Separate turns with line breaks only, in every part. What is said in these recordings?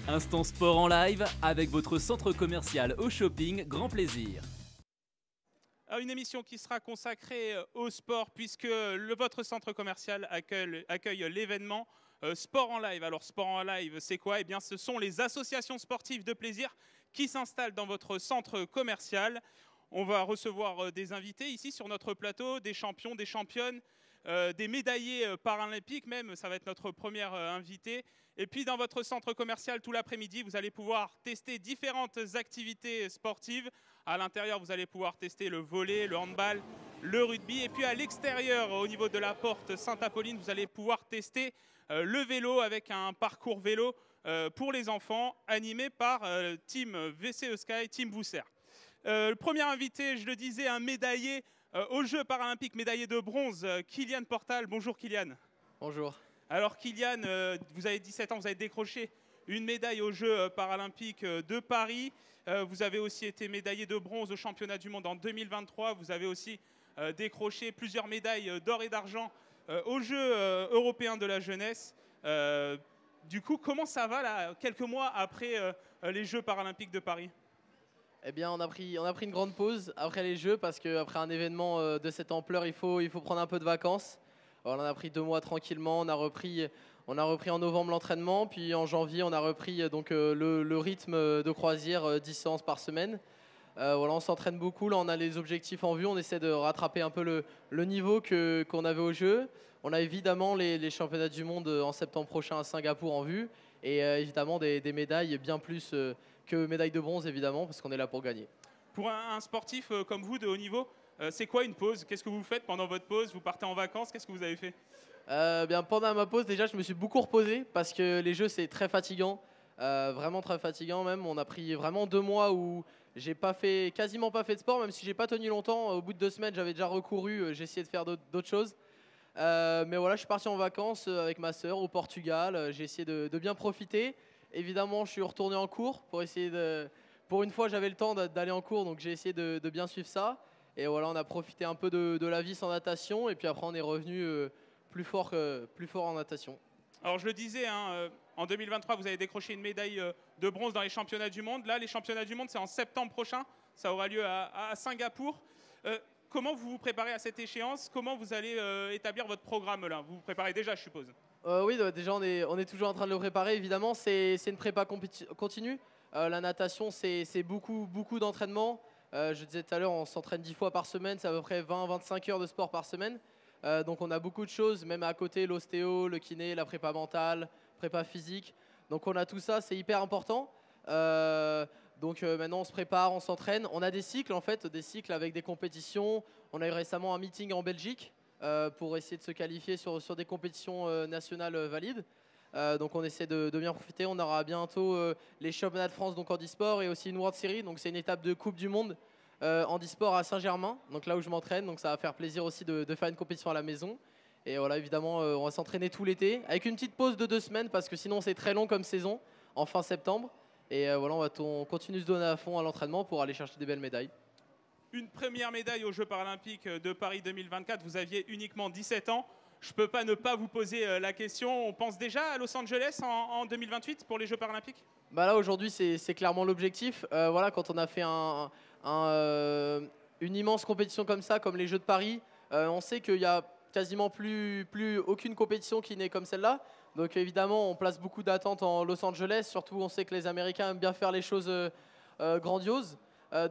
Instant sport en live avec votre centre commercial au shopping Grand Plaisir.
Une émission qui sera consacrée au sport puisque votre centre commercial accueille l'événement Sport en live. Alors sport en live, c'est quoi? Eh bien, ce sont les associations sportives de plaisir qui s'installent dans votre centre commercial. On va recevoir des invités ici sur notre plateau, des champions, des championnes, des médaillés paralympiques même, ça va être notre première invitée. Et puis dans votre centre commercial, tout l'après-midi, vous allez pouvoir tester différentes activités sportives. À l'intérieur, vous allez pouvoir tester le volley, le handball, le rugby. Et puis à l'extérieur, au niveau de la porte Sainte-Apolline, vous allez pouvoir tester le vélo avec un parcours vélo pour les enfants animé par Team VCE Sky, Team Vousser. Le premier invité, je le disais, un médaillé aux Jeux paralympiques, médaillé de bronze, Kylian Portal. Bonjour Kylian.
Bonjour.
Alors Kylian, vous avez 17 ans, vous avez décroché une médaille aux Jeux paralympiques de Paris. Vous avez aussi été médaillé de bronze au championnat du monde en 2023. Vous avez aussi décroché plusieurs médailles d'or et d'argent aux Jeux européens de la jeunesse. Du coup, comment ça va là, quelques mois après les Jeux paralympiques de Paris ?
Eh bien, on a pris une grande pause après les Jeux parce qu'après un événement de cette ampleur, il faut prendre un peu de vacances. Alors, on a pris 2 mois tranquillement. On a repris en novembre l'entraînement, puis en janvier, on a repris le rythme de croisière 10 séances par semaine. Voilà, on s'entraîne beaucoup. Là, on a les objectifs en vue. On essaie de rattraper un peu le niveau qu'on avait aux Jeux. On a évidemment les championnats du monde en septembre prochain à Singapour en vue. Et évidemment des médailles bien plus que médailles de bronze, évidemment, parce qu'on est là pour gagner.
Pour un sportif comme vous de haut niveau, c'est quoi une pause? Qu'est-ce que vous faites pendant votre pause? Vous partez en vacances? Qu'est-ce que vous avez fait?
Bien, pendant ma pause, déjà, je me suis beaucoup reposé parce que les Jeux, c'est très fatigant. Vraiment très fatigant même. On a pris vraiment 2 mois où j'ai quasiment pas fait de sport, même si j'ai pas tenu longtemps. Au bout de 2 semaines, j'avais déjà recouru, j'ai essayé de faire d'autres choses. Mais voilà, je suis parti en vacances avec ma sœur au Portugal. J'ai essayé de bien profiter. Évidemment, je suis retourné en cours pour essayer de... Pour une fois, j'avais le temps d'aller en cours, donc j'ai essayé de bien suivre ça. Et voilà, on a profité un peu de la vie en natation. Et puis après, on est revenu plus fort en natation.
Alors, je le disais, en 2023, vous avez décroché une médaille de bronze dans les championnats du monde. Là, les championnats du monde, c'est en septembre prochain. Ça aura lieu à Singapour. Comment vous vous préparez à cette échéance? Comment vous allez établir votre programme là? Vous vous préparez déjà, je suppose.
Oui, déjà on est toujours en train de le préparer. Évidemment, c'est une prépa continue. La natation, c'est beaucoup d'entraînement. Je disais tout à l'heure, on s'entraîne 10 fois par semaine. C'est à peu près 20-25 heures de sport par semaine. Donc on a beaucoup de choses, même à côté, l'ostéo, le kiné, la prépa mentale, prépa physique. Donc on a tout ça, c'est hyper important. Donc maintenant on se prépare, on s'entraîne. On a des cycles en fait, des cycles avec des compétitions. On a eu récemment un meeting en Belgique pour essayer de se qualifier sur des compétitions nationales valides. Donc on essaie de bien profiter. On aura bientôt les championnats de France donc en e-sport et aussi une World Series. Donc c'est une étape de Coupe du Monde en e-sport à Saint-Germain. Donc là où je m'entraîne. Donc ça va faire plaisir aussi de faire une compétition à la maison. Et voilà, évidemment, on va s'entraîner tout l'été avec une petite pause de 2 semaines parce que sinon c'est très long comme saison en fin septembre. Et voilà, on continue de se donner à fond à l'entraînement pour aller chercher des belles médailles.
Une première médaille aux Jeux paralympiques de Paris 2024, vous aviez uniquement 17 ans. Je ne peux pas ne pas vous poser la question. On pense déjà à Los Angeles en 2028 pour les Jeux paralympiques?
Bah là, aujourd'hui, c'est clairement l'objectif. Voilà, quand on a fait une immense compétition comme ça, comme les Jeux de Paris, on sait qu'il y a quasiment plus aucune compétition qui n'est comme celle-là. Donc évidemment, on place beaucoup d'attentes en Los Angeles. Surtout, on sait que les Américains aiment bien faire les choses grandioses.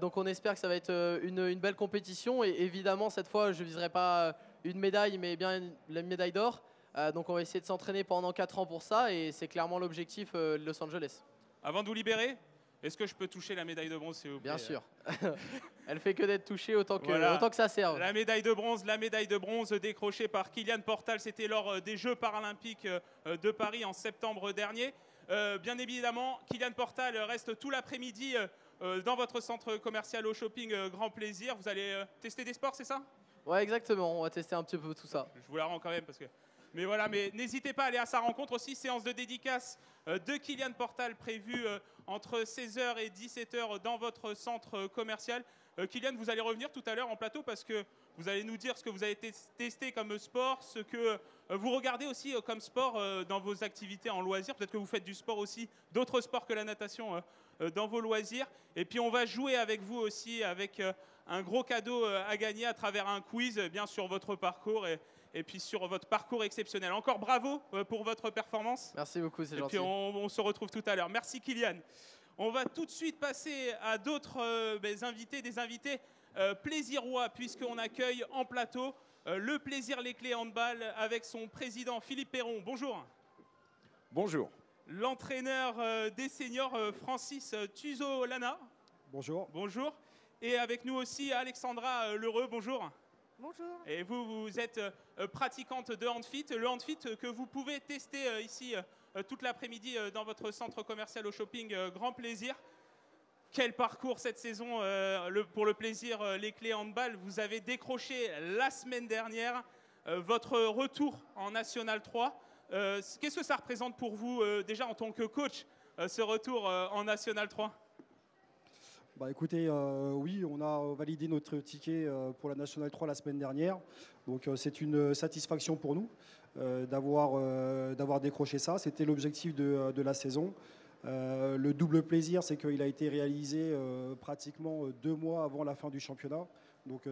Donc on espère que ça va être une belle compétition. Et évidemment, cette fois, je ne viserai pas une médaille, mais bien la médaille d'or. Donc on va essayer de s'entraîner pendant 4 ans pour ça. Et c'est clairement l'objectif de Los Angeles.
Avant de vous libérer, est-ce que je peux toucher la médaille de bronze, s'il vous plaît?
Bien sûr. Elle fait que d'être touchée autant que ça serve.
La médaille de bronze décrochée par Kylian Portal, c'était lors des Jeux paralympiques de Paris en septembre dernier. Bien évidemment, Kylian Portal reste tout l'après-midi dans votre centre commercial au shopping Grand Plaisir. Vous allez tester des sports, c'est ça?
Ouais, exactement. On va tester un petit peu tout ça.
Je vous la rends quand même parce que... Mais voilà, mais n'hésitez pas à aller à sa rencontre aussi. Séance de dédicace de Kylian Portal prévue entre 16h et 17h dans votre centre commercial. Kylian, vous allez revenir tout à l'heure en plateau parce que Vous allez nous dire ce que vous avez testé comme sport, ce que vous regardez aussi comme sport dans vos activités en loisirs. Peut-être que vous faites du sport aussi, d'autres sports que la natation dans vos loisirs. Et puis on va jouer avec vous aussi avec un gros cadeau à gagner à travers un quiz bien sur votre parcours et puis sur votre parcours exceptionnel. Encore bravo pour votre performance.
Merci beaucoup, c'est gentil.
Et puis on se retrouve tout à l'heure. Merci Kylian. On va tout de suite passer à d'autres invités, des invités plaisirois, puisqu'on accueille en plateau le Plaisir Les Clés Handball avec son président Philippe Perron. Bonjour.
Bonjour.
L'entraîneur des seniors Francis Tuzolana.
Bonjour.
Bonjour. Et avec nous aussi Alexandra Lheureux. Bonjour.
Bonjour.
Et vous êtes pratiquante de handfit. Le handfit que vous pouvez tester ici toute l'après-midi dans votre centre commercial au shopping Grand Plaisir. Quel parcours cette saison pour le Plaisir Les Clés Handball. Vous avez décroché la semaine dernière votre retour en National 3. Qu'est-ce que ça représente pour vous déjà en tant que coach, ce retour en National 3 ?
Bah écoutez, oui, on a validé notre ticket pour la National 3 la semaine dernière. Donc c'est une satisfaction pour nous d'avoir décroché ça. C'était l'objectif de la saison. Le double plaisir, c'est qu'il a été réalisé pratiquement 2 mois avant la fin du championnat. Donc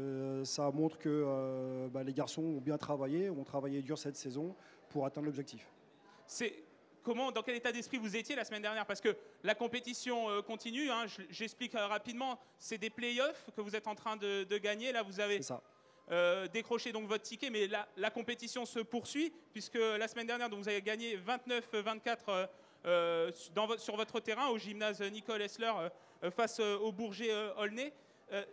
ça montre que les garçons ont bien travaillé, ont travaillé dur cette saison pour atteindre l'objectif.
Dans quel état d'esprit vous étiez la semaine dernière? Parce que la compétition continue, hein, j'explique rapidement, c'est des play-offs que vous êtes en train de gagner. Là, vous avez décroché donc votre ticket, mais la compétition se poursuit, puisque la semaine dernière, donc, vous avez gagné 29-24 sur votre terrain, au gymnase Nicole Hessler, face au Bourget Aulnay.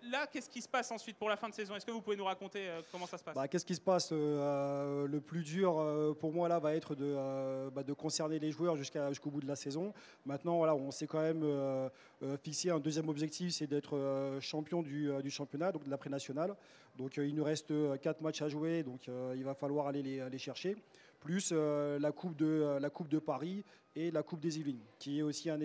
Là, qu'est-ce qui se passe ensuite pour la fin de saison? Est-ce que vous pouvez nous raconter comment ça se passe?
Qu'est-ce qui se passe? Le plus dur pour moi là va être de concerner les joueurs jusqu'au bout de la saison. Maintenant, voilà, on s'est quand même fixé un deuxième objectif, c'est d'être champion du championnat, donc de l'après-national. Donc il nous reste 4 matchs à jouer, donc il va falloir aller les chercher. Plus la coupe de Paris et la coupe des Yvelines, qui est aussi un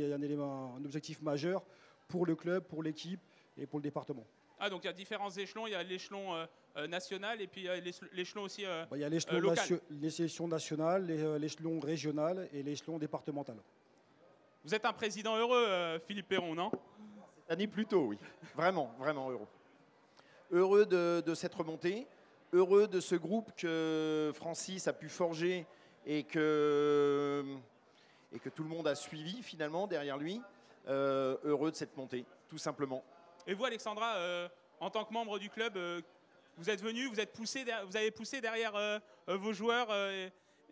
objectif majeur pour le club, pour l'équipe et pour le département.
Ah, donc il y a différents échelons, il y a l'échelon national et puis l'échelon aussi
il y a l'échelon national, l'échelon régional et l'échelon départemental.
Vous êtes un président heureux, Philippe Perron, non?
Cette année plutôt, oui. Vraiment, vraiment heureux. Heureux de cette remontée, heureux de ce groupe que Francis a pu forger et que tout le monde a suivi finalement derrière lui. Heureux de cette montée, tout simplement.
Et vous, Alexandra, en tant que membre du club, vous êtes venu, vous avez poussé derrière vos joueurs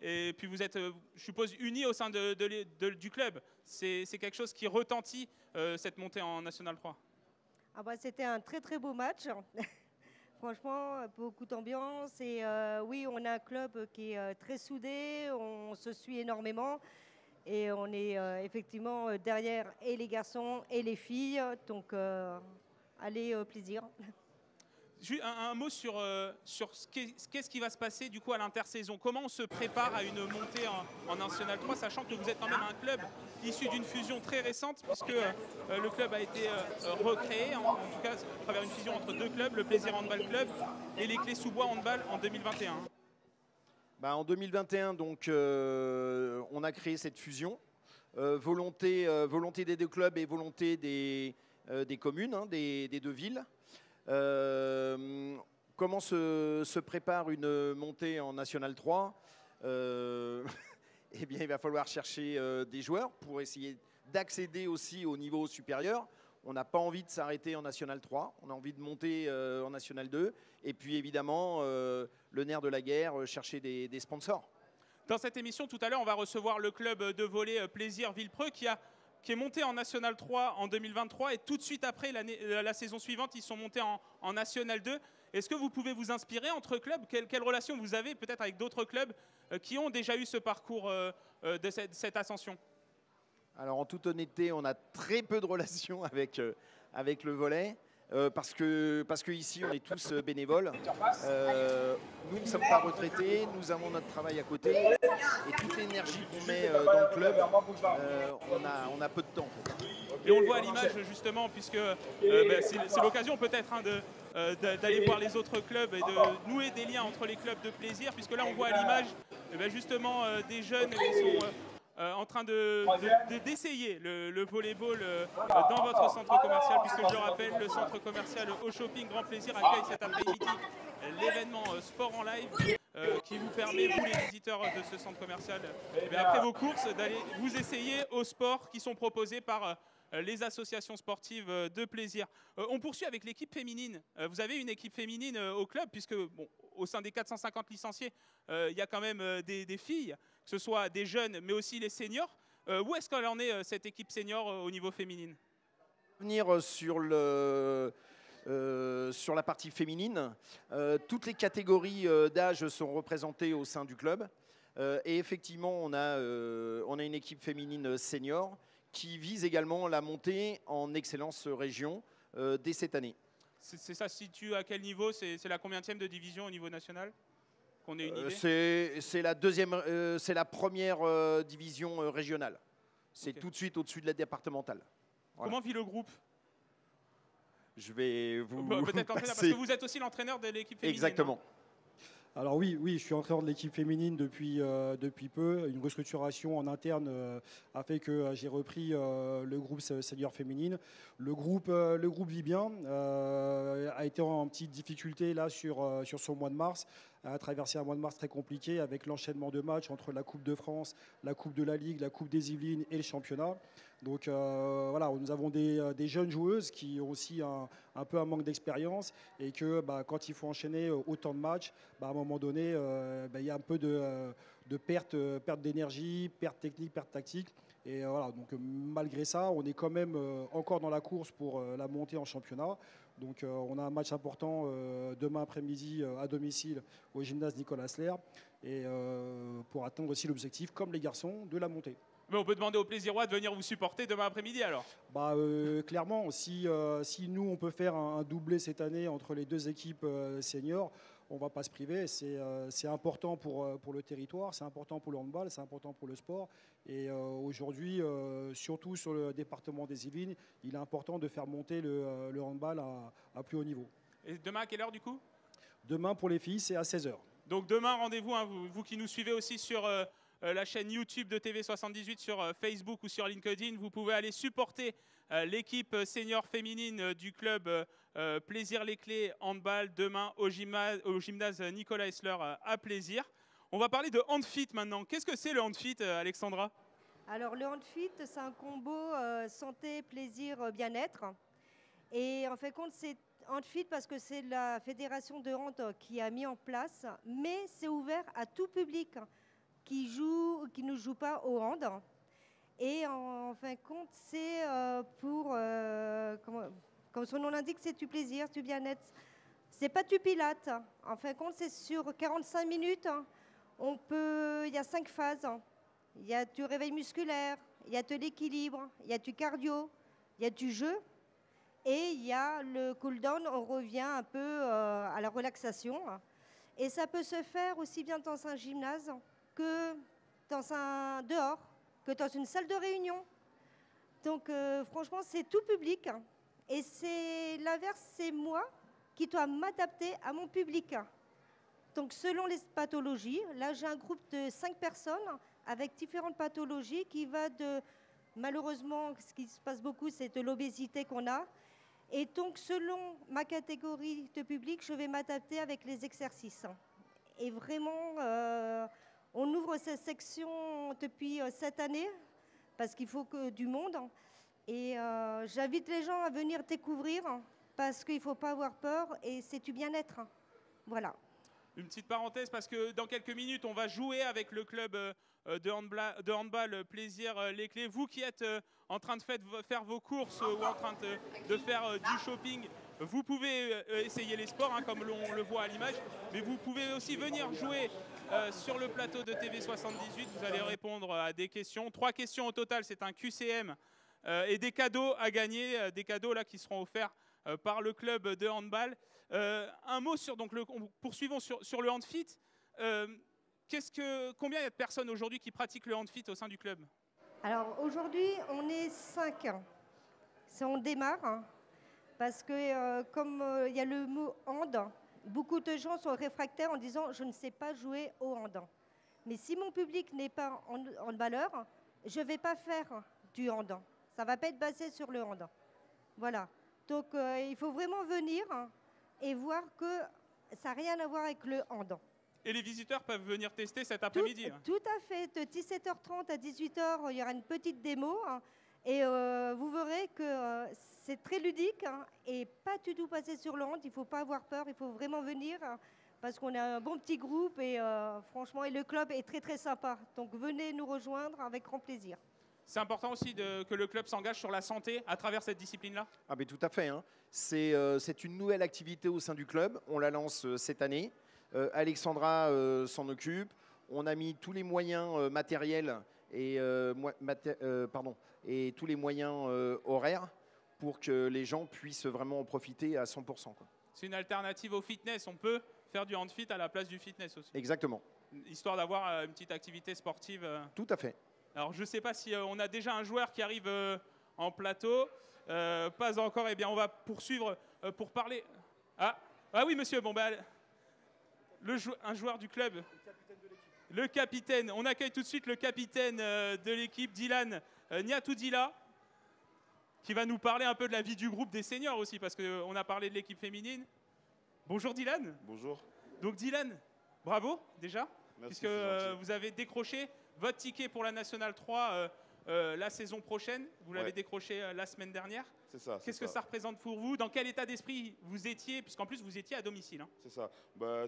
et puis vous êtes, je suppose, unis au sein du club. C'est quelque chose qui retentit cette montée en National 3.
C'était un très très beau match. Franchement, beaucoup d'ambiance. Et oui, on a un club qui est très soudé, on se suit énormément. Et on est effectivement derrière et les garçons et les filles. Donc, allez, plaisir.
Un mot sur qu'est-ce qui va se passer du coup à l'intersaison. Comment on se prépare à une montée en National 3, sachant que vous êtes quand même un club issu d'une fusion très récente, puisque le club a été recréé, en tout cas à travers une fusion entre 2 clubs, le Plaisir Handball Club et les Clés-sous-Bois Handball en 2021.
En 2021, donc, on a créé cette fusion. Volonté des 2 clubs et volonté des communes, hein, des 2 villes. Comment se prépare une montée en National 3 Eh bien, il va falloir chercher des joueurs pour essayer d'accéder aussi au niveau supérieur. On n'a pas envie de s'arrêter en National 3, on a envie de monter en National 2. Et puis évidemment, le nerf de la guerre, chercher des sponsors.
Dans cette émission, tout à l'heure, on va recevoir le club de volley Plaisir Villepreux qui est monté en National 3 en 2023. Et tout de suite après, la saison suivante, ils sont montés en National 2. Est-ce que vous pouvez vous inspirer entre clubs? Quelle relation vous avez peut-être avec d'autres clubs qui ont déjà eu ce parcours de cette ascension?
Alors en toute honnêteté, on a très peu de relations avec le volley parce que ici on est tous bénévoles. Nous ne sommes pas retraités, nous avons notre travail à côté et toute l'énergie qu'on met dans le club, on a peu de temps.
Et on le voit à l'image justement, puisque c'est l'occasion peut-être d'aller voir les autres clubs et de nouer des liens entre les clubs de plaisir, puisque là on voit à l'image justement des jeunes qui sont en train d'essayer le volleyball dans votre centre commercial, puisque je le rappelle, le centre commercial Au Shopping Grand Plaisir accueille cet après-midi l'événement Sport en live qui vous permet, vous les visiteurs de ce centre commercial, après vos courses, d'aller vous essayer aux sports qui sont proposés par les associations sportives de plaisir. On poursuit avec l'équipe féminine. Vous avez une équipe féminine au club, puisque bon, au sein des 450 licenciés, il y a quand même des filles, que ce soit des jeunes, mais aussi les seniors. Où est-ce qu'elle en est, cette équipe senior, au niveau féminine?
Venir sur la partie féminine, toutes les catégories d'âge sont représentées au sein du club. Et effectivement, on a une équipe féminine senior qui vise également la montée en excellence région dès cette année.
Ça se situe à quel niveau? C'est la combienième de division au niveau national? Qu'on ait une idée.
C'est la première division régionale. C'est
Okay.
tout de suite au-dessus de la départementale. Voilà.
Comment vit le groupe?
Je vais vous
peut-être l'entraîneur, parce que vous êtes aussi l'entraîneur de l'équipe féminine.
Exactement.
Alors oui, je suis entraîneur de l'équipe féminine depuis peu. Une restructuration en interne a fait que j'ai repris le groupe senior féminine. Le groupe vit bien, a été en petite difficulté là sur son mois de mars, a traversé un mois de mars très compliqué avec l'enchaînement de matchs entre la Coupe de France, la Coupe de la Ligue, la Coupe des Yvelines et le championnat. Donc voilà, nous avons des jeunes joueuses qui ont aussi un peu un manque d'expérience et que quand il faut enchaîner autant de matchs, à un moment donné, il y a un peu de perte d'énergie, perte technique, perte tactique. Et voilà, donc malgré ça, on est quand même encore dans la course pour la montée en championnat. Donc on a un match important demain après-midi à domicile au gymnase Nicolas Sler et pour atteindre aussi l'objectif, comme les garçons, de la montée.
Mais on peut demander aux Plaisirois de venir vous supporter demain après-midi alors?
Clairement, si nous on peut faire un doublé cette année entre les deux équipes seniors, on ne va pas se priver. C'est important pour le territoire, c'est important pour le handball, c'est important pour le sport. Et aujourd'hui, surtout sur le département des Yvelines, il est important de faire monter le handball à plus haut niveau.
Et demain à quelle heure du coup?
Demain pour les filles, c'est à 16h.
Donc demain, rendez-vous, hein, vous qui nous suivez aussi sur la chaîne YouTube de TV78, sur Facebook ou sur LinkedIn. Vous pouvez aller supporter l'équipe senior féminine du club Plaisir Les Clés handball demain au gymnase Nicolas Essler à Plaisir. On va parler de handfit maintenant. Qu'est-ce que c'est le handfit, Alexandra?
Alors le handfit, c'est un combo santé, plaisir, bien-être. Et en fait compte, c'est handfit parce que c'est la fédération de hand qui a mis en place, mais c'est ouvert à tout public qui ne joue pas au hand. Et en fin de compte, c'est comme son nom l'indique, c'est du plaisir, du bien-être. C'est pas du pilate. En fin de compte, c'est sur 45 minutes. Il y a 5 phases. Il y a du réveil musculaire, il y a de l'équilibre, il y a du cardio, il y a du jeu. Et il y a le cool-down, on revient un peu à la relaxation. Et ça peut se faire aussi bien dans un gymnase que dehors, que dans une salle de réunion. Donc franchement, c'est tout public. Et c'est l'inverse, c'est moi qui dois m'adapter à mon public. Donc selon les pathologies, là j'ai un groupe de 5 personnes avec différentes pathologies qui va de, malheureusement, ce qui se passe beaucoup, c'est de l'obésité qu'on a. Et donc selon ma catégorie de public, je vais m'adapter avec les exercices. Et vraiment, on ouvre cette section depuis cette année parce qu'il faut que du monde. Et j'invite les gens à venir découvrir parce qu'il ne faut pas avoir peur et c'est du bien-être. Voilà.
Une petite parenthèse parce que dans quelques minutes, on va jouer avec le club de handball Plaisir Les Clés. Vous qui êtes en train de faire vos courses ou en train de faire du shopping, vous pouvez essayer les sports, comme on le voit à l'image, mais vous pouvez aussi venir jouer sur le plateau de TV78. Vous allez répondre à des questions. 3 questions au total, c'est un QCM et des cadeaux à gagner, des cadeaux là qui seront offerts par le club de handball. Un mot sur, donc poursuivons sur le handfit. Combien il y a de personnes aujourd'hui qui pratiquent le handfit au sein du club?
Alors aujourd'hui, on est 5. On démarre. Parce que comme il y a le mot hand, beaucoup de gens sont réfractaires en disant je ne sais pas jouer au hand. Mais si mon public n'est pas en valeur, je ne vais pas faire du hand. Ça ne va pas être basé sur le hand. Voilà. Donc il faut vraiment venir et voir que ça n'a rien à voir avec le hand.
Et les visiteurs peuvent venir tester cet après-midi.
Tout à fait. De 17h30 à 18h, il y aura une petite démo. Et vous verrez que c'est très ludique et pas du tout basé sur le hand. Il ne faut pas avoir peur, il faut vraiment venir parce qu'on a un bon petit groupe et franchement, et le club est très très sympa. Donc venez nous rejoindre avec grand plaisir.
C'est important aussi que le club s'engage sur la santé à travers cette discipline-là.
Ah mais tout à fait. Hein. C'est une nouvelle activité au sein du club. On la lance cette année. Alexandra s'en occupe. On a mis tous les moyens matériels et, et tous les moyens horaires pour que les gens puissent vraiment en profiter à 100%. Quoi.
C'est une alternative au fitness. On peut faire du hand-fit à la place du fitness aussi.
Exactement.
Histoire d'avoir une petite activité sportive.
Tout à fait.
Alors je ne sais pas si on a déjà un joueur qui arrive en plateau. Pas encore. Eh bien, on va poursuivre pour parler. Ah oui, monsieur. Bon, bah, un joueur du club. Le capitaine. On accueille tout de suite le capitaine de l'équipe, Dylan Niatoudila, qui va nous parler un peu de la vie du groupe des seniors aussi, parce qu'on a parlé de l'équipe féminine. Bonjour Dylan.
Bonjour.
Donc Dylan, bravo déjà,
Merci,
puisque vous avez décroché votre ticket pour la Nationale 3 la saison prochaine. Vous l'avez décroché la semaine dernière.
C'est ça.
Qu'est-ce que ça représente pour vous? Dans quel état d'esprit vous étiez? Puisqu'en plus, vous étiez à domicile. Hein.
C'est ça.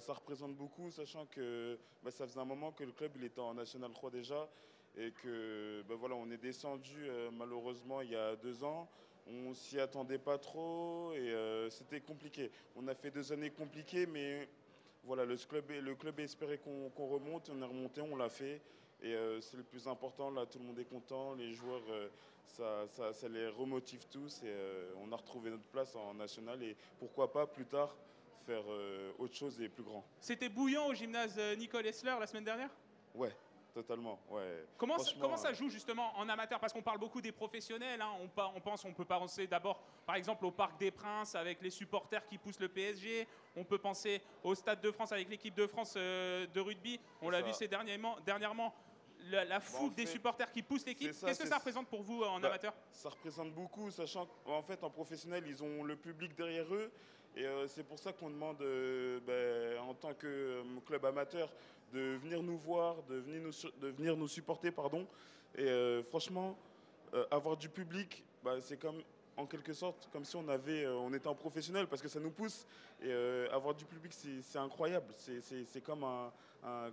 Ça représente beaucoup, sachant que ça faisait un moment que le club il était en National 3 déjà. Et que voilà, on est descendu malheureusement il y a 2 ans. On s'y attendait pas trop et c'était compliqué. On a fait 2 années compliquées, mais voilà, le club espérait qu'on remonte. On est remonté, on l'a fait. Et c'est le plus important, là tout le monde est content, les joueurs, ça les remotive tous et on a retrouvé notre place en national et pourquoi pas plus tard faire autre chose et plus grand.
C'était bouillant au gymnase Nicole Hessler la semaine dernière?
Ouais, totalement. Ouais.
Comment ça joue justement en amateur? Parce qu'on parle beaucoup des professionnels, hein. On peut penser d'abord par exemple au Parc des Princes avec les supporters qui poussent le PSG, on peut penser au Stade de France avec l'équipe de France de rugby, on l'a vu dernièrement. La foule des supporters qui poussent l'équipe, qu'est-ce que ça représente pour vous en amateur?
Ça représente beaucoup, sachant qu'en fait en professionnel, ils ont le public derrière eux. Et c'est pour ça qu'on demande, en tant que club amateur, de venir nous voir, de venir nous supporter. Pardon. Et franchement, avoir du public, c'est comme, en quelque sorte, comme si on était en professionnel, parce que ça nous pousse. Et avoir du public, c'est incroyable. C'est comme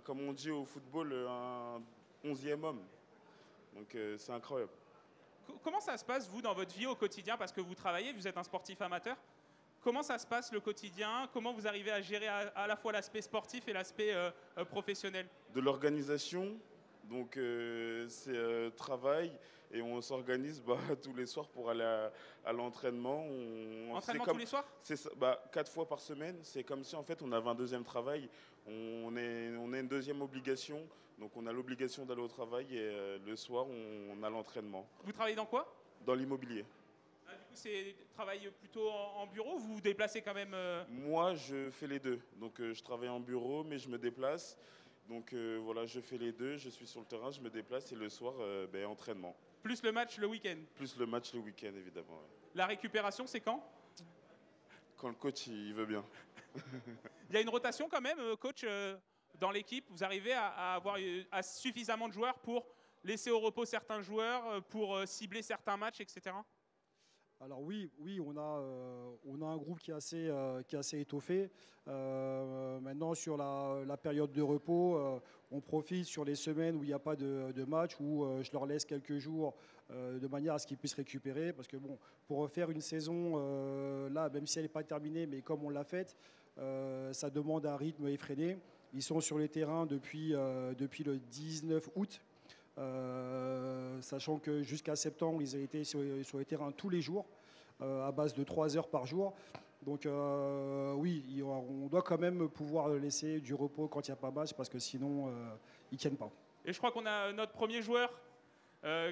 comme on dit au football, un 11e homme. Donc c'est incroyable.
Comment ça se passe, vous, dans votre vie au quotidien? Parce que vous travaillez, vous êtes un sportif amateur. Comment ça se passe le quotidien? Comment vous arrivez à gérer à la fois l'aspect sportif et l'aspect professionnel?
De l'organisation, donc c'est travail et on s'organise tous les soirs pour aller à l'entraînement.
Entraînement tous les soirs?
C'est 4 fois par semaine. C'est comme si en fait on avait un deuxième travail. On a une deuxième obligation. Donc on a l'obligation d'aller au travail et le soir on a l'entraînement.
Vous travaillez dans quoi?
Dans l'immobilier.
Du coup c'est travail plutôt en bureau ou vous vous déplacez quand même
Moi je fais les deux. Donc je travaille en bureau mais je me déplace. Donc voilà, je fais les deux, je suis sur le terrain, je me déplace et le soir entraînement.
Plus le match le week-end?
Plus le match le week-end évidemment. Ouais.
La récupération c'est quand?
Quand le coach il veut bien.
Il y a une rotation quand même, coach, dans l'équipe. Vous arrivez à avoir suffisamment de joueurs pour laisser au repos certains joueurs, pour cibler certains matchs, etc.
Alors oui, on a un groupe qui est assez étoffé. Maintenant, sur la période de repos, on profite sur les semaines où il n'y a pas de match, où je leur laisse quelques jours de manière à ce qu'ils puissent récupérer. Parce que bon, pour refaire une saison, là, même si elle n'est pas terminée, mais comme on l'a faite, ça demande un rythme effréné. Ils sont sur les terrains depuis le 19 août. Sachant que jusqu'à septembre, ils ont été sur les terrains tous les jours, à base de 3 heures par jour. Donc oui, on doit quand même pouvoir laisser du repos quand il n'y a pas match, parce que sinon, ils ne tiennent pas.
Et je crois qu'on a notre premier joueur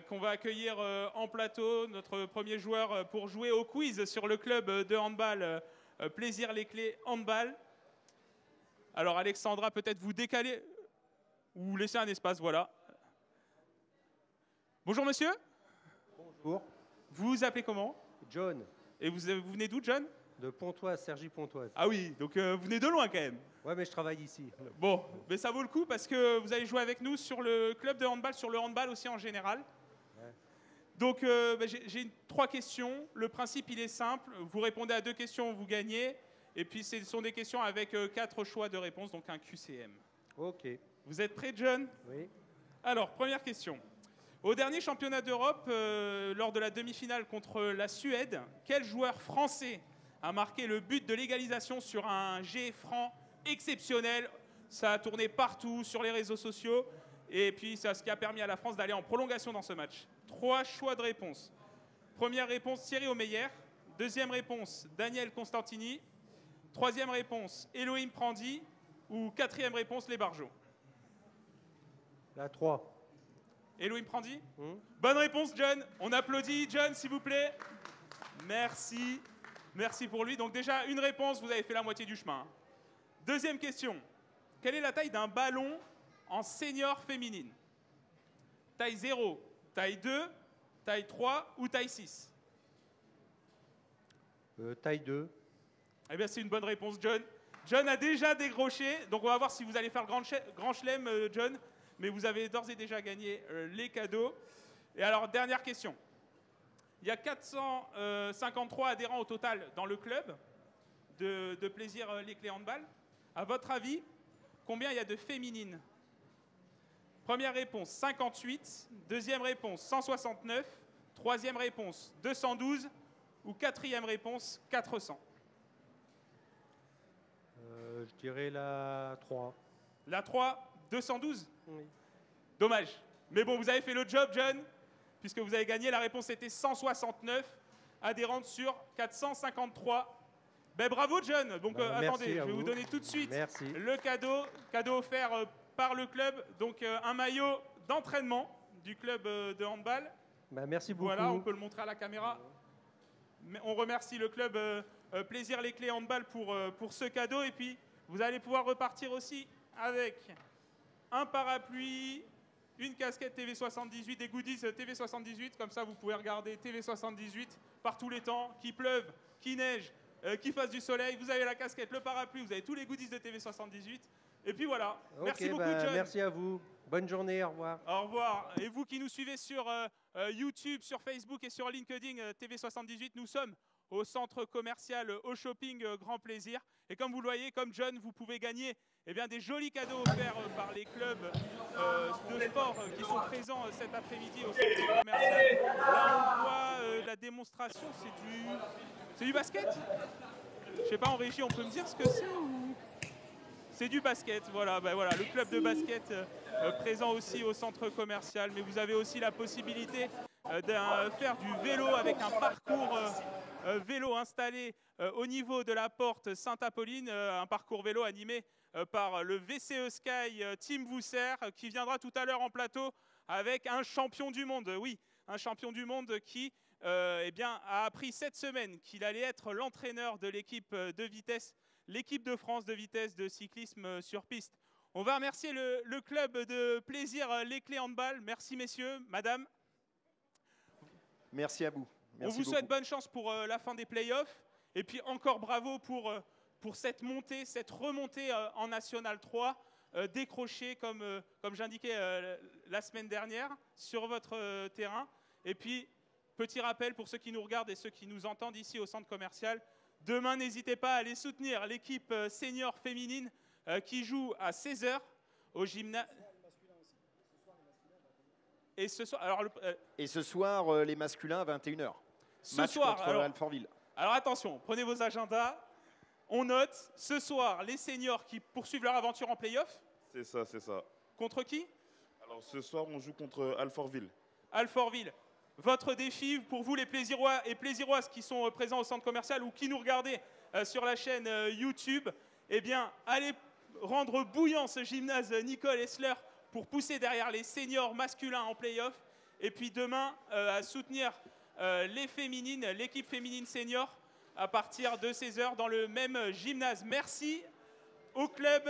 qu'on va accueillir en plateau, notre premier joueur pour jouer au quiz sur le club de handball Plaisir les Clés Handball. Alors Alexandra, peut-être vous décaler ou laisser un espace, voilà. Bonjour monsieur.
Bonjour.
Vous vous appelez comment?
John.
Et vous venez d'où, John?
De Pontoise, Cergy-Pontoise.
Ah oui, donc vous venez de loin quand même.
Ouais, mais je travaille ici.
Bon, mais ça vaut le coup parce que vous allez jouer avec nous sur le club de handball, sur le handball aussi en général.
Ouais.
Donc j'ai 3 questions. Le principe, il est simple. Vous répondez à 2 questions, vous gagnez. Et puis ce sont des questions avec 4 choix de réponse, donc un QCM.
Ok.
Vous êtes prêt, John?
Oui.
Alors, première question. Au dernier championnat d'Europe, lors de la demi-finale contre la Suède, quel joueur français a marqué le but de l'égalisation sur un jet franc exceptionnel? Ça a tourné partout sur les réseaux sociaux. Et puis, c'est ce qui a permis à la France d'aller en prolongation dans ce match. 3 choix de réponse. Première réponse, Thierry Omeyer. Deuxième réponse, Daniel Constantini. Troisième réponse, Elohim Prandi. Ou quatrième réponse, Les Barjots.
La 3.
Elohim Prandi. Bonne réponse, John. On applaudit, John, s'il vous plaît. Merci. Merci pour lui. Donc déjà, une réponse, vous avez fait la moitié du chemin. Deuxième question. Quelle est la taille d'un ballon en senior féminine? Taille 0, taille 2, taille 3 ou taille 6?
Taille 2.
Eh bien, c'est une bonne réponse, John. John a déjà décroché. Donc, on va voir si vous allez faire le grand chelem, John. Mais vous avez d'ores et déjà gagné les cadeaux. Et alors, dernière question. Il y a 453 adhérents au total dans le club de Plaisir les Clés Handball. À votre avis, combien il y a de féminines? Première réponse, 58. Deuxième réponse, 169. Troisième réponse, 212. Ou quatrième réponse, 400.
Je dirais la 3.
La 3, 212.
Oui.
Dommage. Mais bon, vous avez fait le job, John, puisque vous avez gagné. La réponse était 169 adhérentes sur 453. Ben, bravo, John. Donc, attendez, je vais vous donner tout de suite le cadeau offert par le club. Donc, un maillot d'entraînement du club de handball.
Bah, merci beaucoup.
Voilà, on peut le montrer à la caméra. On remercie le club Plaisir les Clés Handball pour ce cadeau. Et puis, vous allez pouvoir repartir aussi avec un parapluie, une casquette TV78, des goodies TV78. Comme ça, vous pouvez regarder TV78 par tous les temps, qu'il pleuve, qu'il neige, qu'il fasse du soleil. Vous avez la casquette, le parapluie, vous avez tous les goodies de TV78. Et puis voilà.
Okay,
merci beaucoup, John.
Merci à vous. Bonne journée, au revoir.
Au revoir. Et vous qui nous suivez sur YouTube, sur Facebook et sur LinkedIn TV78, nous sommes au centre commercial Au Shopping Grand Plaisir. Et comme vous le voyez, comme John, vous pouvez gagner des jolis cadeaux offerts par les clubs de sport qui sont présents cet après-midi au centre commercial. Là, on voit la démonstration, c'est du basket? Je sais pas, en régie, on peut me dire ce que c'est ou... C'est du basket, voilà, voilà, le club de basket présent aussi au centre commercial. Mais vous avez aussi la possibilité de faire du vélo avec un parcours vélo installé au niveau de la porte Sainte-Apolline, un parcours vélo animé par le VCE Sky Team Vousser qui viendra tout à l'heure en plateau avec un champion du monde. Oui, un champion du monde qui a appris cette semaine qu'il allait être l'entraîneur de l'équipe de vitesse, l'équipe de France de vitesse de cyclisme sur piste. On va remercier le club de Plaisir les Clés Handball. Merci messieurs, madame.
Merci à vous. Merci
On vous souhaite bonne chance pour la fin des playoffs. Et puis encore bravo pour cette montée, cette remontée en National 3, décrochée comme j'indiquais la semaine dernière sur votre terrain. Et puis, petit rappel pour ceux qui nous regardent et ceux qui nous entendent ici au centre commercial, demain, n'hésitez pas à aller soutenir l'équipe senior féminine qui joue à 16h au gymnase. Et ce soir,
les masculins à 21h.
Ce soir,
contre Alfortville.
Alors attention, prenez vos agendas. On note, ce soir, les seniors qui poursuivent leur aventure en play-off.
C'est ça, c'est ça.
Contre qui?
Alors ce soir, on joue contre Alfortville.
Alfortville. Votre défi pour vous, les Plaisirois et Plaisiroises qui sont présents au centre commercial ou qui nous regardez sur la chaîne YouTube, allez rendre bouillant ce gymnase Nicole Hessler pour pousser derrière les seniors masculins en play-off. Et puis demain, à soutenir les féminines, l'équipe féminine senior, à partir de 16h dans le même gymnase. Merci au club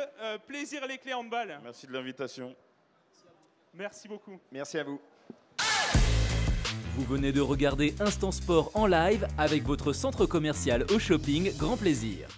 Plaisir les Clés Handball.
Merci de l'invitation.
Merci beaucoup.
Merci à vous.
Vous venez de regarder Instant Sport en live avec votre centre commercial au shopping Grand Plaisir.